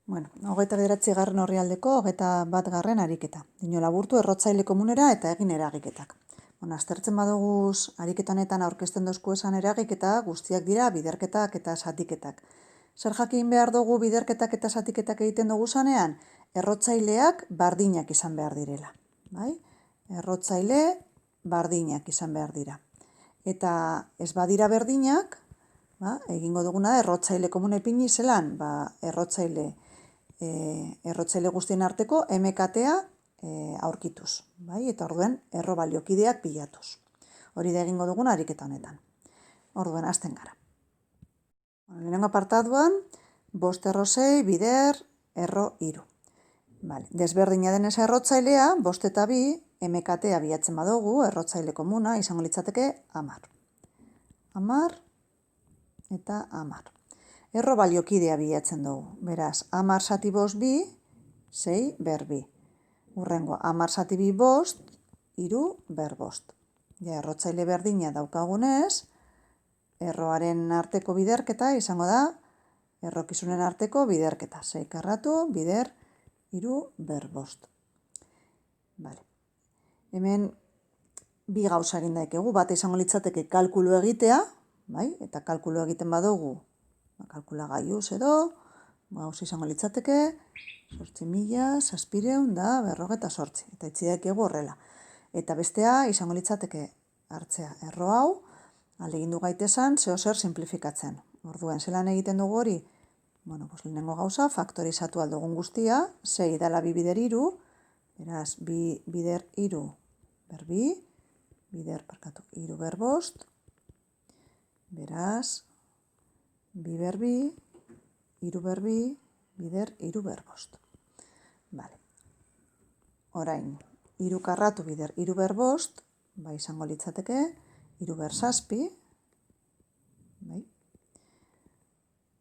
Bueno, 29. orrialdeko 21. ariketa. Dino laburtu errotzaile komunera eta egin eragiketak. Aztertzen badoguz ariketa honetan aurkezten dozku esan eragiketa guztiak dira biderketak eta zatiketak. Zer jakin behar dugu biderketak eta zatiketak egiten dugu zanean? Errotzaileak bardinak izan behar direla. Bai? Errotzaile bardinak izan behar dira. Eta ez badira berdinak, egingo duguna da errotzaile komune ipini zelan, errotzaile guztien arteko MKTA aurkituz, bai? Eta orduen erro baliokideak bilatuz. Hori da egingo duguna ariketa honetan. Orduen hasten gara. Lehenengo apartaduan, 5 erro 6, bider, erro 3. Desberdina denez errotzailea, 5 eta 2, MKTA bilatzen badugu, errotzaile komuna, izango litzateke 10. 10 eta 10. Erro baliokidea bilatzen dugu. Beraz, 10 zati 5 2, 6 ber 2. Urrengo, 10 zati 2 5, 3 ber 5. Ja, errotzaile berdina daukagunez, erroaren arteko biderketa izango da, errokizunen arteko biderketa. 6 karratu, bider, 3 ber 5. Hemen, bi gauza egin daikegu, bat izango litzateke kalkulu egitea, bai? Eta kalkulu egiten badugu, kalkulagailuz edo, gauz izango litzateke, 8.758. Eta itxidakegu horrela. Eta bestea izango litzateke hartzea erro hau, alegindu gaitesan, zer simplifikatzen. Orduen, zelan egiten dugu hori? Lehenengo gauza, faktorizatu aldugun guztia, 6 dala 2 bider 3, beraz, 2 bider 3 ber 2, bider, 3 ber 5, beraz, 2 ber 2, 3 ber 2, bider, 3 ber 5. Orain, 3 karratu bider, 3 ber 5, izango litzateke, 3 ber 7,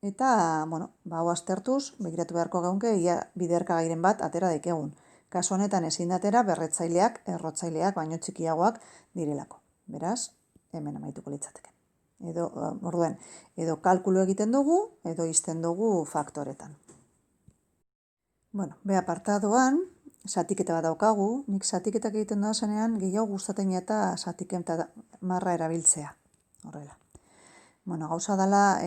eta, hau aztertuz, begiratu beharko geunke, ia biderkagairen bat atera daikegun. Kasu honetan ezin datera berretzaileak, errotzaileak, baino txikiagoak direlako. Beraz, hemen amaituko litzateke. Edo kalkulu egiten dugu, edo izten dugu faktoretan. Be apartadoan, zatiketa bat daukagu, nik zatiketak egiten doa zenean, gehiago gustatzen eta zatiketa marra erabiltzea. Horrela. Gauza dela,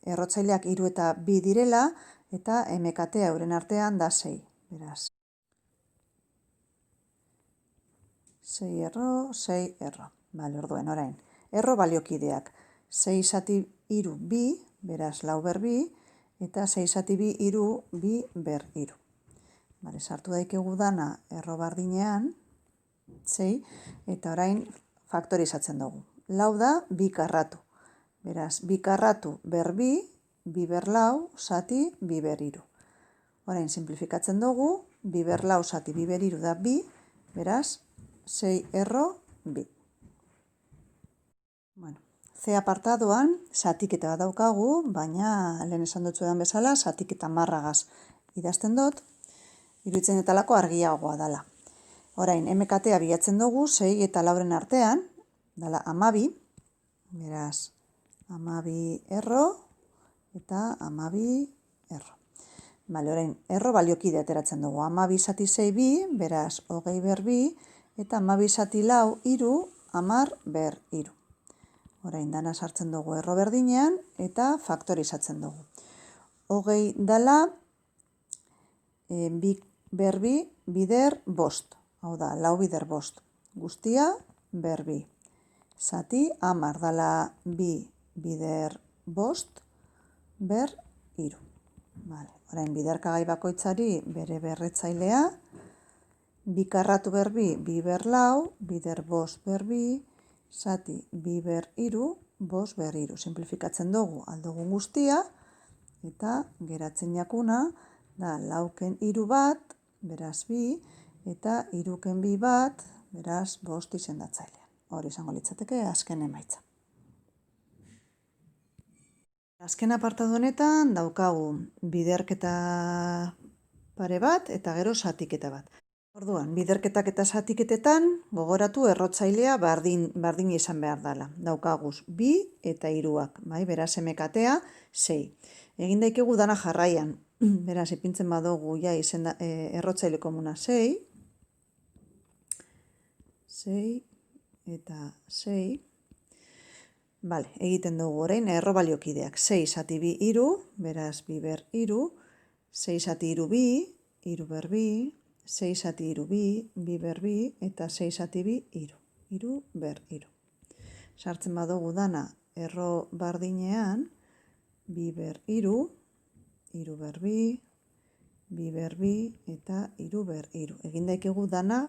errotzaileak 3 eta 2 direla, eta MKTA euren artean da 6. Beraz, 6 erro, 6 erro. Orduen, orain. Erro baliokideak. 6 zati 3 2, beraz, 4 ber 2, eta 6 zati 2 3, 2 ber 3. Sartu daikegu dana erro bardinean, 6, eta orain faktorizatzen dugu. 4 da 2 karratu. Beraz, 2 karratu ber 2, 2 ber 4, zati 2 ber 3. Orain, simplifikatzen dugu, 2 ber 4 zati 2 ber 3 da 2, beraz, 6 erro 2. C apartadoan, zatiketa bat daukagu, baina lehen esan dutzuedan bezala, zatiketa marragaz idazten dut, iruditzen etalako argiagoa dela. Orain, MKTA bilatzen dugu, 6 eta 4 artean, dela 12, beraz, 12 erro eta 12 erro. Orain, erro baliokide ateratzen dugu, 12 zati 6 2, beraz, 20 ber 2, eta 12 zati 4 3, 10 ber 3. Orain, dana sartzen dugu erro berdinean, eta faktorizatzen dugu. 20 dala, 2 ber 2, bider 5. Hau da, 4 bider 5. Guztia, ber 2. Zati, 10 dala 2 bider 5, ber 3. Orain, biderkagai bakoitzari bere berretzailea, 2 karratu ber 2, 2 ber 4, bider 5 ber 2, zati 2 ber 3, 5 ber 3. Simplifikatzen dugu aldugun guztia, eta geratzen jakuna, da 4ken 3 bat, beraz 2, eta 3ken 2 bat, beraz 5 izendatzailean. Hori izango litzateke azken emaitza. Azken apartadu honetan daukagu biderketa pare bat eta gero zatiketa bat. Orduan, biderketak eta zatiketetan gogoratu errotzailea bardin izan behar dela. Daukaguz 2 eta 3ak, beraz MKTA 6. Egin daikegu dana jarraian, Beraz, ipintzen badugu ja errotzaile komuna 6, 6 eta 6. Bale, egiten dugu orain errobaliokideak. 6 zati 2 3, beraz 2 ber 3, 6 zati 3 2, 3 ber 2, 6 zati 3 2, 2 ber 2, eta 6 zati 2 3, 3 ber 3. Sartzen badugu dana erro bardinean, 2 ber 3, 3 ber 2, 2 ber 2, eta 3 ber 3. Egin daikegu dana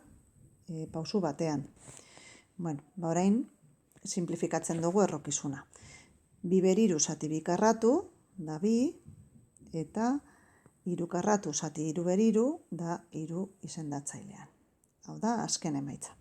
pausu batean. Bueno, orain, simplifikatzen dugu errokizuna. 2 ber 3 zati 2 karratu, da 2, eta 3 karratu zati 3 ber 3, da 3 izendatzailean. Hau da, azken emaitza.